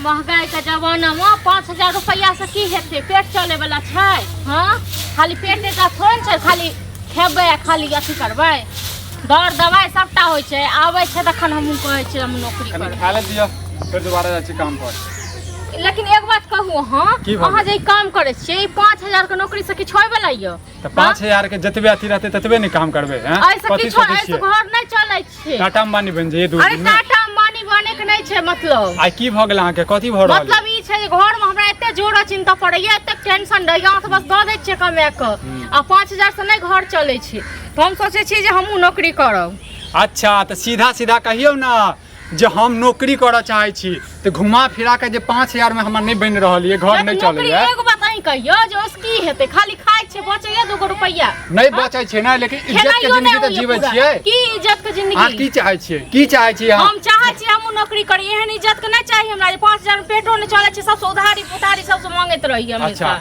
महंगाई के जमाना में 5000 रुपया से की हेते पेट चले वाला छै। हाँ खाली पेटे का थोड़ छै खाली खेबै खाली अथी करबै दर दवाई सबटा होइ छै आबै छै तखन हमहूँ कहै छी हम नौकरी करबै। खा ले दियो फिर दोबारा जाइ छी काम पर। लेकिन एक बात कहू हाँ अहाँ जे काम करे छियै 5000 के नौकरी से किछु होय वाला य त 5000 के जतबे अथी रहते ततबे नहीं काम करबे हैं। कथि सोचै छियै घर नहीं चलै छै टाटा अंबानी बन जाइए दू अरे दिन में। टाटा अंबानी बने के नहीं छै मतलब आई की भ गेल अहाँ के कथि भ रहल मतलब ई छै जे घर में हमरा एते जोर चिंता पड़ैया एते टेंशन रहैया त बस द दै छियै कमे के आ 5000 से नहीं घर चलै छै त हम सोचै छी जे हमहूँ नौकरी करब। अच्छा तो सीधा सीधा कहियो ना जे हम नौकरी करऽ चाहे छी तो घुमा फिरा के जे 5000 में हमर नहीं बन रहल ये घर नहीं चले है। एगो बात अहीं कहियो जे ओस की हेतै खाली खाइ छै बचैया 2 रुपया नहीं बचै छै ना लेकिन इज्जत के जिंदगी त जीवै छियै। की इज्जत के जिंदगी हां की चाहै छियै की चाहै छियै हम चाहै छी हमहूँ नौकरी करी एहन इज्जत के नहीं चाहिए हमरा जे 5000 में पेटो नहीं चलै छै सबसे उधारी पुधारी सबसे मांगैत रही हमेशा।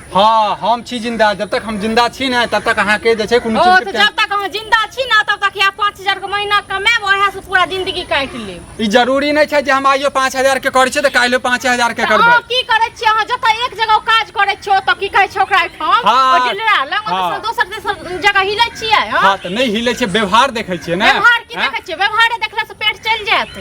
हाँ हम छी जिंदा जब तक हम जिंदा छी ना तब तक अहाँ के जे छै कोनो चीज तो जब तक हम जिंदा छी ना तब तक या 5000 के महीना कमाएब ओहे से पूरा जिंदगी काट लेब। ई जरूरी नहीं छै जे हम आइयो 5000 के करै छी त काल्हियो 5000 के करबै। हां की करै छी अहाँ जतऽ एक जगह काज करै छियो त की कहै छै ओकरा ठाम ओ डिलरा लंग दोसर जगह हिलै छियै। हां त नहीं हिलै छै व्यवहार देखै छियै ना। व्यवहार की देखै छियै व्यवहार देखला से पेट चल जायत।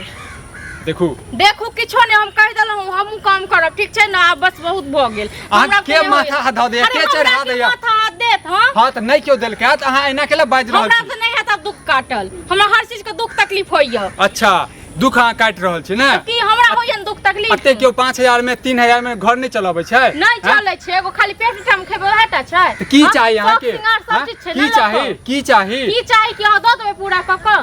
देखू किछो नहीं हम कह देलहुँ हमहूँ काम करब ठीक छै ना आब बस बहुत भ गेल हमरा के माथा हधा दे के चढ़ा दे माथा हाथ देत। हां त नहीं क्यों देलकै त अहाँ एना केला बाज रहल छी। हमरा त नहीं है तब दुख काटल हमरा हर चीज के दुख तकलीफ होइया। अच्छा दुख अहाँ काट रहल छी ना की हमरा होइया दुख तकलीफ अते क्यों 5000 में 3000 में घर नहीं चलाबै छै नहीं चलै छै एगो खाली पेट टाइम खेबै ओहेटा छै। त की चाहिए अहाँ के की चाही की चाही कि अहाँ द देबै पूरा क क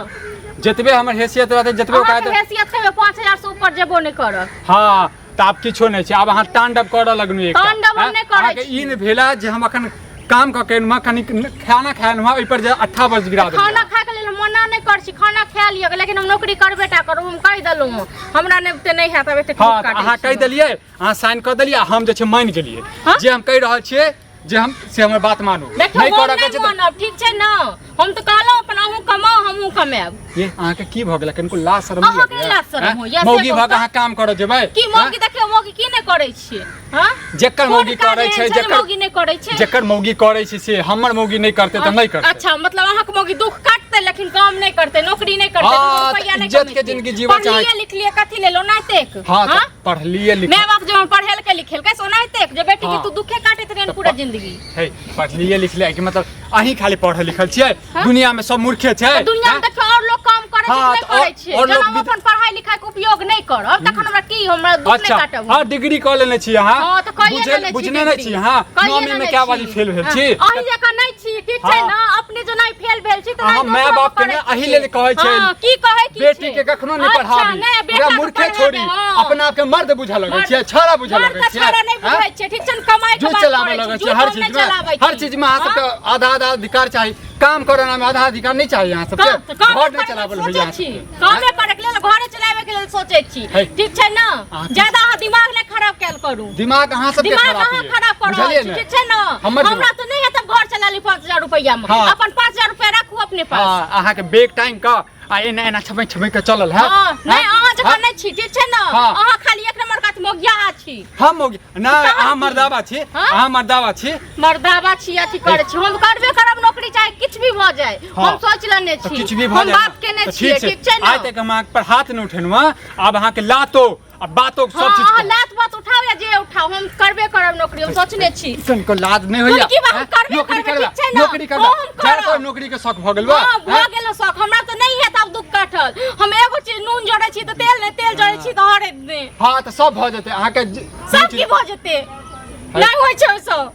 जतबे हमर हैसियत रहते जतबे ओकायत हैसियत छै 5000 से ऊपर जेबो नहीं करब। हां त आब किछो नहीं छै आब अहाँ तांडव करऽ लगनु एक तांडव हम नहीं करै छी। ई न भेला जे हम अखन काम क के म कनी खाना खाएन हुआ ओइ पर जे 28 वर्ष गिरा दे। खाना खाए के लेल मना नहीं कर छी खाना खा लियो लेकिन हम नौकरी करबेटा करू हम कह देलहुँ हमरा ने नहीं है तब एते हां त अहाँ कह देलिए अहाँ साइन क देलिए हम जे छै मान गेलिए जे हम कह रहल छियै जे हम से हमर बात मानू नहीं करऽ के छै मानब ठीक छै ना हम त कहलहुँ अपन अहूँ कमाओ हमहूँ कमाएब। ये अहाँ के की भ गेल कनको लाज शरम अहाँ के लाज शरम होइया मौगी भ के अहाँ काम करऽ जेबै की मौगी देखियो मौगी की नहीं करै छियै। हां जेकर मौगी करै छै जेकर मौगी नहीं करै छै जेकर मौगी करै छै से हमर मौगी नहीं करते त नहीं करते। अच्छा मतलब अहाँ के मौगी दुख काटते लेकिन काम नहीं करते नौकरी नहीं करते 2 रुपया नहीं इज्जत के जिंदगी जीवा चाहे पढ़लिए लिख लिए कथि ले लो नाइतेक। हां पढ़लिए लिख मैं बाप जब पढ़ेल के लिखेल कैसे नाइतेक जे बेटी के तू दुखे काटत रहन पूरा जिंदगी हे पढ़लिए लिख ले कि मतलब अहीं खाली पढ़ल लिखल छियै दुनिया में सब मूर्खे छै। दुनिया में देखियो और लोग काम करे छै नहीं करे छै जब हम अपन पढ़ाई लिखाई के उपयोग नहीं करब तखन हमरा की हमरा दुख नहीं काटब। हां डिग्री क लेने छी अहाँ हां त कहिए नहीं बुझने नहीं छी हां 9वीं में क्या बाजी फेल भेल छी अहीं जका नहीं छी ठीक छै ना अपने जो नहीं फेल भेल छी त हां माय बाप के ने अहीं लेल कहै छै की कहै की बेटी के कखनो नहीं पढ़ाबी पूरा मूर्खे छोड़ी अपना आप के मर्द बुझा लगै छै छोरा बुझा लगै छै। छोरा नहीं बुझै छै ठीक छै कमाई के बात चलावे लगै छै हर चीज में अहाँ सबके आधा अधिकार चाहिए काम करना में आधा अधिकार नहीं चाहिए यहाँ सबके घर नहीं चलावल भैया कामे करे के लेल घरे चलावे के लेल सोचे छी ठीक छै ना ज्यादा अहाँ दिमाग नहीं खराब कैल करू दिमाग अहाँ सबके खराब करू ठीक छै ना हमरा तो नहीं है तब घर चला ली 5000 रुपया में अपन 5000 रुपया रखू अपने पास। हां अहाँ के बेग टाइम का आ एना एना छबै छबै के चलल है नहीं अहाँ जका नहीं छी ठीक छै ना अहाँ खाली एक नंबर का मोगिया छी। हम मोगी ना अहाँ मर्दावा छी अहाँ मर्दावा छी अथी करे छी हम करबे करब नौकरी चाहे किछ भी भ जाए हम सोच लेने छी किछ भी भ जाए हम बात केने छी ठीक छै ना आइ तक हम आंख पर हाथ न उठेनुआ अब अहाँ के लातो अब बातो सब चीज हां लात बात उठाओ या जे उठाओ हम करबे करब नौकरी हम सोचने छी तनको लाज नहीं होइया नौकरी करब नौकरी करब नौकरी के शौक भ गेल बा भ गेल शौक हमरा त नहीं है तब दुख काटल हम एगो चीज नून जोड़े छी त तेल जोड़े छी त हरे दे हां त सब भ जेते अहाँ के सब की भ जेते नहीं होय छै सब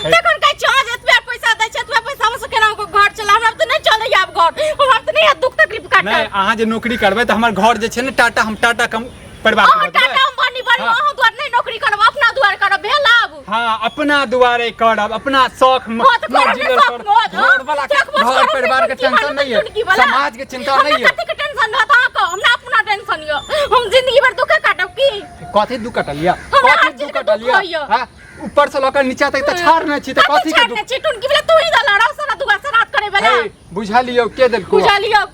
तखन कहै छी आज एतबे पैसा दै छै एतबे पैसा हम से केना घर चला हमरा त नहीं चलै आब घर हमरा त नहीं है दुख तकलीफ काटल। नहीं अहाँ जे नौकरी करबै त हमर घर जे छै ने टाटा हम टाटा कम परिवार के टाटा अंबानी बनी अहाँ द्वार नहीं नौकरी करब अपना द्वार करब भेल आब हां अपना दुआरे करब अपना शौक घर वाला घर परिवार के टेंशन नहीं है समाज के चिंता नहीं है कथि के टेंशन रहत अहाँ को हमरा अपना टेंशन यो हम जिंदगी भर दुख काटब की कथि दुख कटलिया कथि दुख कटलिया हां ऊपर से लकर नीचा तक त छाड़ न छी त कथि के दुख चिटुन की तू ही दला रहा सारा दुआ सरात करे वाला बुझा लियो के दिल को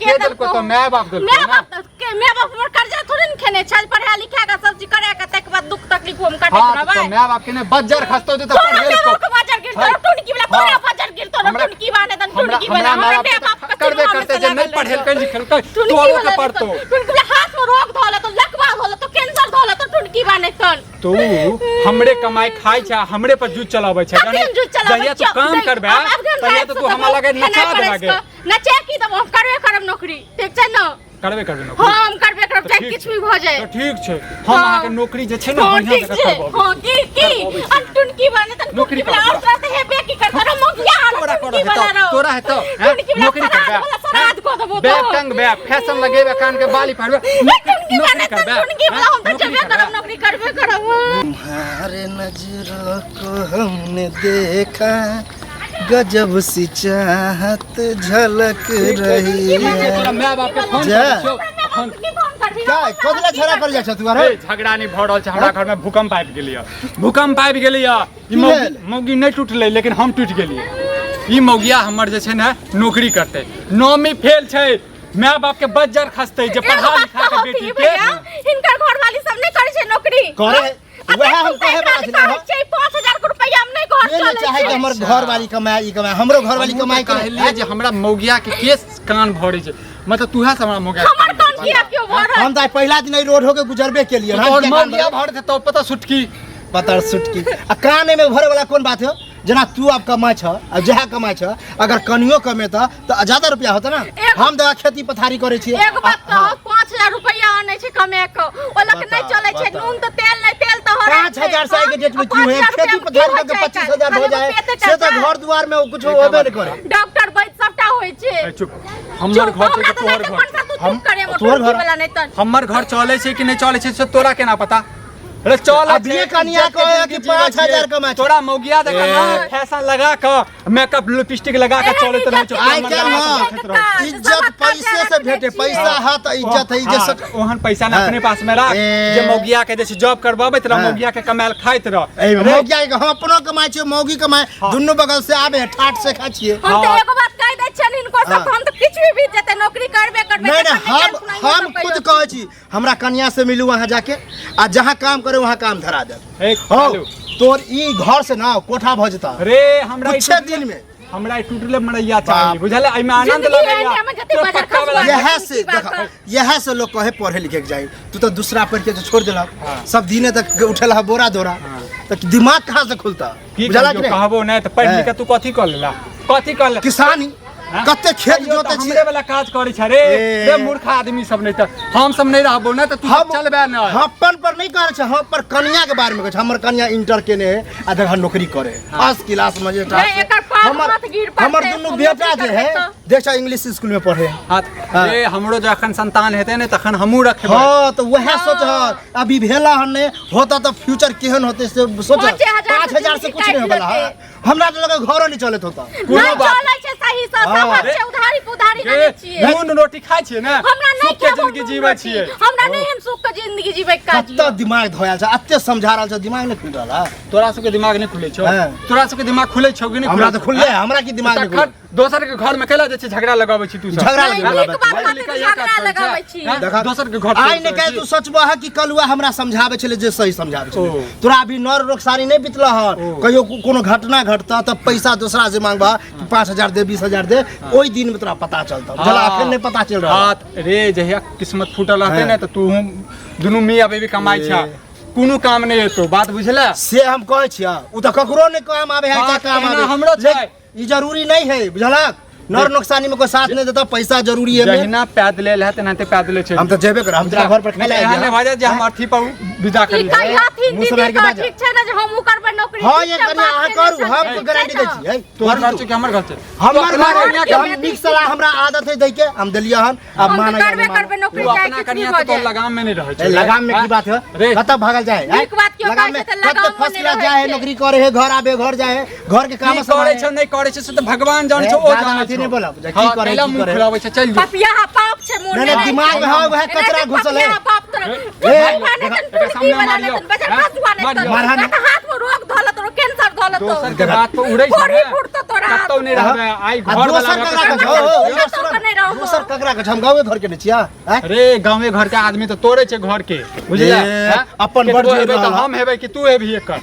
के दिल को तो मैं बाप दिल मैं बाप के मैं बाप मोर कर्जा थोड़ी न खेने छल पढ़ा लिखा का सब चीज करे के तक हां तोरा तो मैं बाप के ने बज्जर खस्तो दे तो पढ़े को बाजार गिर तोरा टुनकी वाला तोरा बाजार गिर तोरा टुनकी बाने तन टुनकी वाला हमरा बाप करबे करते जे नहीं पढ़े कल लिखल तोरो के पढ़तो टुनकी वाला हाथ में रोग धोला तो लकवा होला तो कैंसर धोला तो टुनकी बाने तन तू हमरे कमाई खाई छ हमरे पर जुट चलाबै छ जाने जहिया तू काम करबे तहिया तो तू हमरा लगे नचा देबे नचे की तो हम करबे करब नौकरी ठीक छै न करबे नौकरी हां हम करबे करब चाहे किछ भी भ जाए तो ठीक छै हम अहाँ के नौकरी जे छै न बढ़िया जगह करब हां की टुनकी बाने त नौकरी वाला और तरह से हेबे की करत रह मुखिया तोरा है तो नौकरी करबे सराद को देबो बे टंग बे फैशन लगेबे कान के बाली पहनबे नौकरी करबे टुनकी वाला हम तो जबे करब नौकरी करबे करब तुम्हारे नजरों को हमने देखा गजब सी चाहत झलक रही है तोरा माय बाप के फोन जा। फोन क्या कोदला छोरा कर जा छ तू अरे ए, झगड़ा नहीं भऽ रहल छै हमरा घर में भूकंप आबि गेलै भूकंप आबि गेलै ई मौगी नहीं टूटलै लेकिन हम टूट गेलियै ई मौगिया हमर जे छै ने नौकरी करतै नौमी फेल छै माय बाप के बज्जर खसतै जे पढ़ा लिखा के बेटी के इनकर घरवाली सब नहीं करे छै नौकरी करे वह हम कहे बात नहीं छै 5000 रुपया हम नहीं घर ये नहीं चले चाहे कि हमर घर वाली कमाए ई कमाए हमरो घर वाली कमाई करे कहलिए जे हमरा मौगिया के केस कान भरै छै मतलब तूहे से हमरा मौगिया हमर कान किया क्यों भर हम तो पहला दिन ही रोड होके गुजरबे के लिए और मौगिया भर दे तो पता सुटकी पता सुटकी आ कान में भरे वाला कौन बात है जना तू अब कमाई छ आ जहा कमाई छ अगर कनियो कमेता तो ज्यादा रुपया होता ना हम तो खेती पथारी करे छी एक बात कहो 5000 रुपया आनै छै कमे के ओलक नहीं चले छै नून तो तेल नहीं तेल तो हो 5000 से के डेट में क्यों है खेती पथारी करके 25000 हो जाए से तो घर द्वार में कुछ होबे नहीं करे डॉक्टर वैद्य सबटा होय छै चुप हमर घर छै तोहर घर हम करे तोहर घर वाला नहीं त हमर घर चले छै कि नहीं चले छै से तोरा केना पता अरे चल अब ये कनिया कहे कि 5000 कमाई तोरा मौगिया देख फैशन लगा के मेकअप लिपस्टिक लगा के चलत रहे छ आई चल हां इज्जत पैसे से भेटे पैसा है तो इज्जत है इज्जत ओहन पैसा ना अपने पास में रख जे मौगिया के जैसे जॉब करबाबे त मौगिया के कमाल खाइत रह मौगिया के हम अपनो कमाई छै मौगी कमाई दुनु बगल से आबे ठाट से खा छिए हम तो एगो बात कह दै छन इनको सब हम तो किछ भी जेते नौकरी करबे नहीं हम खुद कहै छी हमरा कन्या से मिलू वहां जाके आ जहां काम करे वहां काम धरा दे तोर ई घर से ना कोठा भ जता रे हमरा कुछ दिन में हमरा टूटले मरैया चाहिए बुझले एहि में आनंद लगैया यह से लोग कहे पढ़े लिखे के जाए तू तो दूसरा पढ़ के छोड़ देला सब दिने तक उठेला बोरा दोरा तो दिमाग कहां से खुलता बुझला कि कहबो नहीं त पढ़ लिख के तू कथि कर लेला कथि कर ले किसानी कते खेत जोते छी हमरे वाला काज करै छ रे रे मूर्ख आदमी सब नहीं त हम सब नहीं रहबो ना त तू चलबे न अपन पर नहीं करे छ हम पर कन्या के बारे में कह हमर कन्या इंटर केने है आ देखा नौकरी करे फर्स्ट क्लास में जे हमर दुनु बेटा जे है देखा इंग्लिश स्कूल में पढ़े रे हमरो जखन संतान हेते ने तखन हमहू रखबे हां तो वह सोच अभी भेला हने होता तो फ्यूचर केहन होते से सोच 5000 से कुछ नहीं होला हमरा तो लगे घरो नहीं चलत होता कोनो बात चले छै सही से सब छै उधारी पुधारी जाने छिए नून रोटी खाइ छिए ना सुख के जिंदगी जीबै छिए हमरा नहीं हम सुख के जिंदगी जीबै काज त दिमाग धोयाल छ अत्ते समझा रहल छ दिमाग नहीं खुल रहल तोरा सबके दिमाग नहीं खुले छौ तोरा सबके दिमाग खुले छौ कि नहीं हमरा तो खुले हमरा की दिमाग नहीं खुले दोसर के घर में केला जे छै झगड़ा लगाबै छी तू सब झगड़ा लगाबै छी देखा दोसर के घर आइ ने कह तू सोचबो है कि कलुआ हमरा समझावे छले जे सही समझावे छले तोरा अभी नर रोकसारी नहीं बितला ह कहियो कोनो घटना घटता त पैसा दूसरा से मांगबा 5000 दे 20000 दे ओई दिन में तोरा पता चलता जला अखन नहीं पता चल रहा हां रे जहिया किस्मत फूटल रहते ने त तू दुनु मियां बेबी कमाई छ कोनो काम नहीं हेतो बात बुझला से हम कहै छिया उ त ककरो नहीं काम आवे है काम आवे हमरो छै ई जरूरी नहीं है बुझला नर नुकसानी में कोई साथ नहीं देता पैसा जरूरी है जहिना पैदल ले है तेनाते पैदल छै हम तो जेबे कर हम तेरा घर पर खाले आने भाजा जे हम अथी पर विदा कर ले मुंह से के ठीक छै ना जे हम करबै नौकरी हां ये कन्या आ करू हम तो गारंटी दै छी तोहर घर छै कि हमर घर छै हमर घर के हम निक सलाह हमरा आदत है दै के हम देलिया हन अब मान करबै नौकरी चाहे अपना कन्या तो लगाम में नहीं रहै छै लगाम में की बात है कत भागल जाए एक बात क्यों कहै छै लगाम में फसला जाए नौकरी करे है घर आबे घर जाए घर के काम करे छै नहीं करे छै से तो भगवान जान छै ओ जान छै नहीं बोला की करे की करे खिलाबै छै चल पपिया पाप छै मोन नहीं दिमाग में है वह कचरा घुसल है बाप हाथ में रोग धोला तो कैंसर धोला तो दोसर के बात पे उड़ै छै फुटतो तोरा कतौ नहीं रहबे आई घर वाला नहीं रहो दोसर ककरा के हम गाँवे घर के नहीं छिया अरे गाँवे घर के आदमी तो तोड़े छे घर के बुझलिए हैं? अपन केकरो बड़ जे हेबै तऽ रहला। हम हेबै कि तू हेबही एकर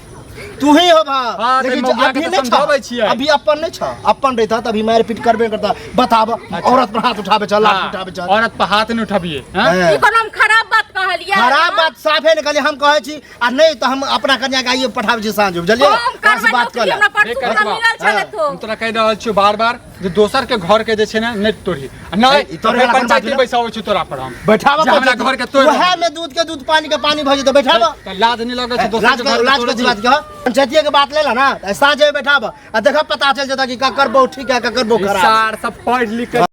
तू ही हो भा हाँ, लेकिन तो मौगिया अभी के तो नहीं समझाबै छ छियै। अभी अपन नहीं छ अपन रहता तभी मार पीट करबे करता बताब औरत पर हाथ उठाबे चल लाठी उठाबे चल औरत पर हाथ नहीं उठबिए हैं? हैं। ई कोनो हम खराब बात कहलियै खराब बात साफे ने कहली हम कहै छी आ नहीं तो हम अपना कन्या के आइए पठाबे छी साँझ बुझलिए हम वहाँ से करबै बात कर नौकरी ले हमरा परसू देख हमरा करबा। मिलल छले हाँ, तो हम तोरा कहि रहल छियौ बार-बार जे दोसर के घर के जे छै ने नहीं तोड़ही नहीं ई तोरे वाला पंचायती बात बैसाबै छी तोरा पर हम बैठाबा जे हमरा घर के तोड़ वह में दूध के दूध पानी के पानी भ जेतो बैठाबा त लाज नहीं लगे छै दोसर लाज के घर लाज में की बात कह पंचायती के बात लेला ना साँझे बैठाबा आ देखा पता चल जाता कि ककर बहु ठीक है ककर बहु खराब है। सार सब पढ़ लिख के